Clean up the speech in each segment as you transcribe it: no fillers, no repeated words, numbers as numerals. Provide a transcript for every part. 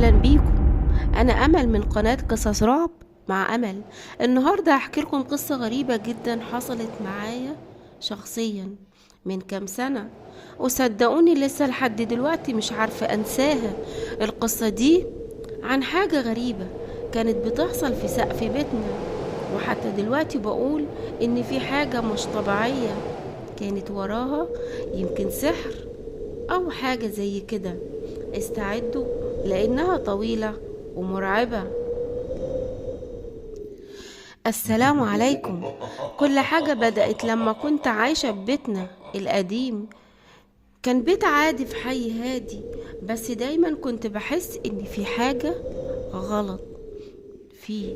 أهلا بيكم. أنا أمل من قناة قصص رعب مع أمل. النهاردة هحكي لكم قصة غريبة جدا حصلت معايا شخصيا من كام سنة، وصدقوني لسه لحد دلوقتي مش عارفة أنساها. القصة دي عن حاجة غريبة كانت بتحصل في سقف بيتنا، وحتى دلوقتي بقول إن في حاجة مش طبيعية كانت وراها، يمكن سحر أو حاجة زي كده. استعدوا لأنها طويلة ومرعبة. السلام عليكم. كل حاجة بدأت لما كنت عايشة في بيتنا القديم. كان بيت عادي في حي هادي، بس دايما كنت بحس إن في حاجة غلط فيه.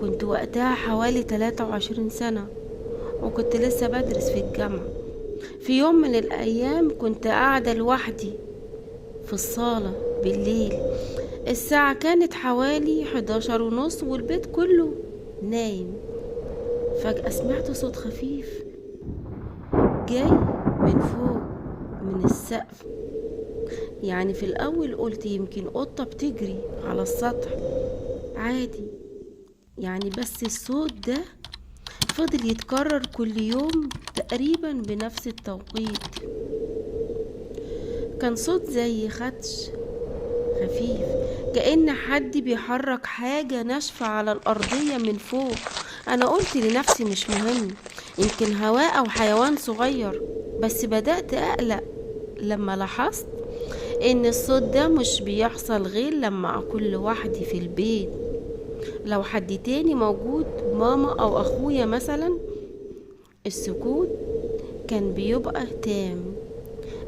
كنت وقتها حوالي 23 سنة، وكنت لسه بدرس في الجامعة. في يوم من الأيام كنت قاعدة لوحدي في الصالة بالليل. الساعة كانت حوالي 11:30 والبيت كله نايم. فجأة سمعت صوت خفيف جاي من فوق، من السقف. يعني في الأول قلت يمكن قطة بتجري على السطح عادي يعني، بس الصوت ده فضل يتكرر كل يوم تقريبا بنفس التوقيت. كان صوت زي خدش خفيف، كأن حد بيحرك حاجة ناشفة على الأرضية من فوق. أنا قلت لنفسي مش مهم، يمكن هواء أو حيوان صغير. بس بدأت أقلق لما لاحظت إن الصوت ده مش بيحصل غير لما أكون لوحدي في البيت. لو حد تاني موجود، ماما أو أخويا مثلا، السكوت كان بيبقى تام.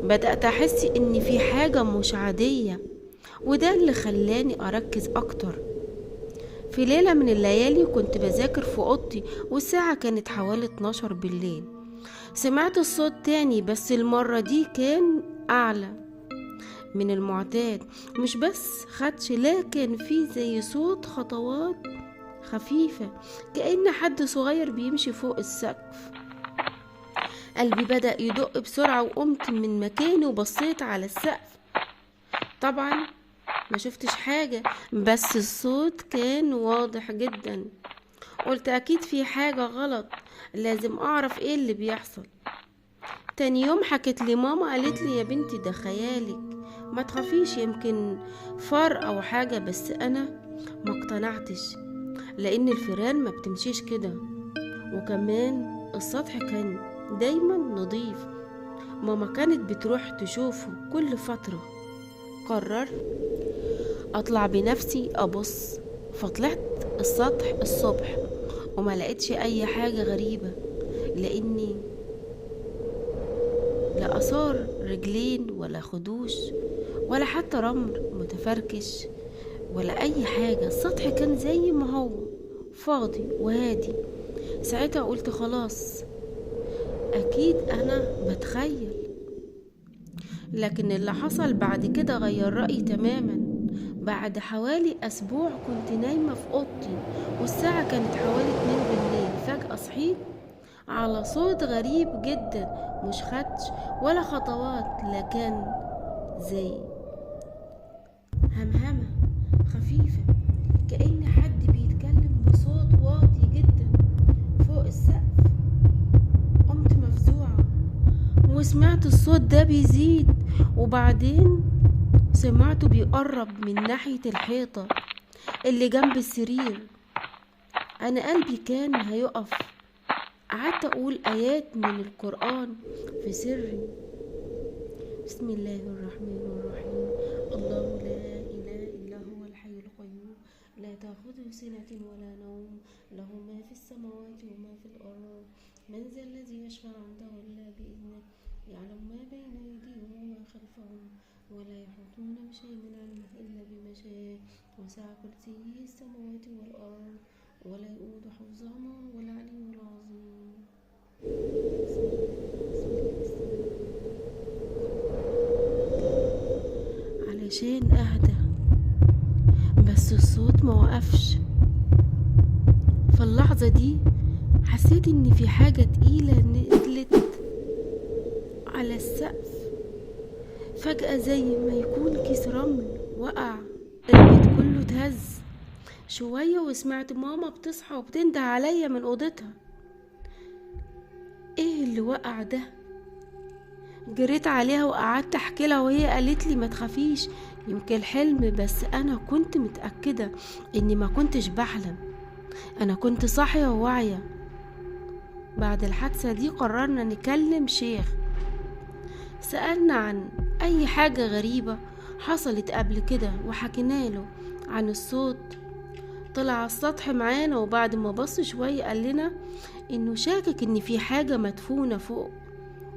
بدأت أحس إن في حاجة مش عادية، وده اللي خلاني أركز أكتر. في ليلة من الليالي كنت بذاكر في أوضتي، والساعة كانت حوالي 12 بالليل. سمعت الصوت تاني، بس المرة دي كان أعلى من المعتاد. مش بس خدش، لكن في زي صوت خطوات خفيفة، كأن حد صغير بيمشي فوق السقف. قلبي بدأ يدق بسرعة، وقمت من مكاني وبصيت على السقف. طبعا ما شفتش حاجة، بس الصوت كان واضح جدا. قلت أكيد في حاجة غلط، لازم أعرف إيه اللي بيحصل. تاني يوم حكت لي ماما، قالت لي يا بنتي ده خيالك، ما تخافيش، يمكن فار أو حاجة. بس أنا ما اقتنعتش، لأن الفيران ما بتمشيش كده، وكمان السطح كان دايما نظيف. ماما كانت بتروح تشوفه كل فترة. قررت اطلع بنفسي ابص، فطلعت السطح الصبح وما لقيتش اي حاجة غريبة، لاني لا اثار رجلين ولا خدوش ولا حتى رمل متفركش ولا اي حاجة. السطح كان زي ما هو، فاضي وهادي. ساعتها قلت خلاص، اكيد انا بتخيل. لكن اللي حصل بعد كده غير رأيي تماما. بعد حوالي أسبوع كنت نايمة في أوضتي، والساعة كانت حوالي 2 بالليل. فجأة صحيت على صوت غريب جدا، مش خدش ولا خطوات، لكن زي همهمة خفيفة، كأن حد بيتكلم بصوت واطي جدا فوق السقف. قمت مفزوعة وسمعت الصوت ده بيزيد، وبعدين سمعته بيقرب من ناحية الحيطة اللي جنب السرير. أنا قلبي كان هيقف. قعدت أقول آيات من القرآن في سري: بسم الله الرحمن الرحيم، الله لا إله إلا هو الحي القيوم، لا تأخذه سنة ولا نوم، له ما في السماوات وما في الأرض، من ذا الذي يشفع عنده إلا بإذنه، يعلم ما بين أيديهم وما خلفهم، ولا يحيطون بشيء من علمه إلا بما شاء، وسع كرسيه السماوات والأرض، ولا يؤود حفظهما وهو العلي العظيم. علشان أهدى، بس الصوت ما وقفش. في اللحظة دي حسيت إن في حاجة تقيلة نزلت على السقف فجأة، زي ما يكون كيس رمل وقع البيت كله اتهز شوية، وسمعت ماما بتصحى وبتنده عليا من اوضتها. ايه اللي وقع ده؟ جريت عليها وقعدت احكي لها، وهي قالت لي ما تخافيش، يمكن حلم. بس انا كنت متأكدة اني ما كنتش بحلم، انا كنت صاحية وواعية. بعد الحادثة دي قررنا نكلم شيخ، سألنا عن اي حاجة غريبة حصلت قبل كده وحكينا له عن الصوت. طلع على السطح معانا، وبعد ما بص شوية قال لنا انه شاكك ان في حاجة مدفونة فوق،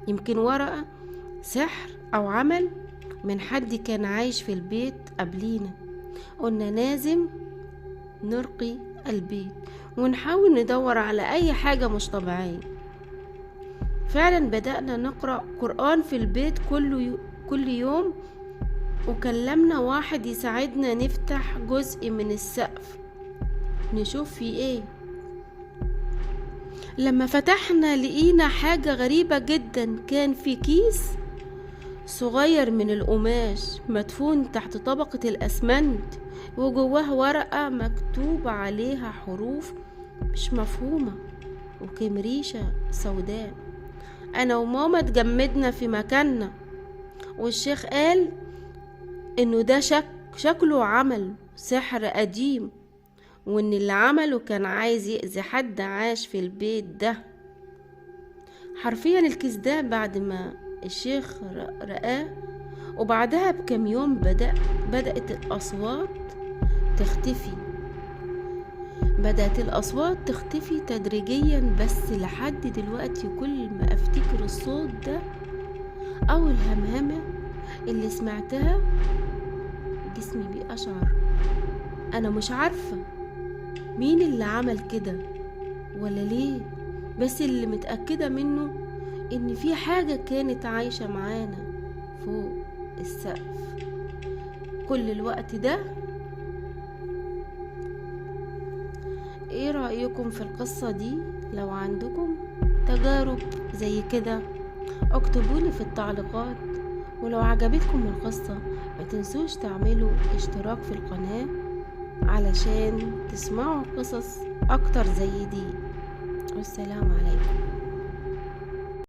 يمكن ورقة سحر او عمل من حد كان عايش في البيت قبلينا. قلنا لازم نرقي البيت ونحاول ندور على اي حاجة مش طبيعية. فعلا بدأنا نقرأ قرآن في البيت كل يوم، وكلمنا واحد يساعدنا نفتح جزء من السقف نشوف فيه ايه. لما فتحنا لقينا حاجة غريبة جدا، كان في كيس صغير من القماش مدفون تحت طبقة الأسمنت، وجواه ورقة مكتوب عليها حروف مش مفهومة وكمريشة سوداء. أنا وماما اتجمدنا في مكاننا، والشيخ قال إنه ده شكله عمل سحر قديم، وإن اللي عمله كان عايز يأذي حد عاش في البيت ده. حرفيا الكيس ده بعد ما الشيخ رآه، وبعدها بكم يوم بدأت الأصوات تختفي تدريجيا. بس لحد دلوقتي كل ما أفتكر الصوت ده أو الهمهمة اللي سمعتها جسمي بيقشعر. أنا مش عارفة مين اللي عمل كده ولا ليه، بس اللي متأكدة منه إن في حاجة كانت عايشة معانا فوق السقف كل الوقت ده. ايه رأيكم في القصة دي؟ لو عندكم تجارب زي كده اكتبولي في التعليقات، ولو عجبتكم القصة ما تنسوش تعملوا اشتراك في القناة علشان تسمعوا قصص اكتر زي دي. والسلام عليكم.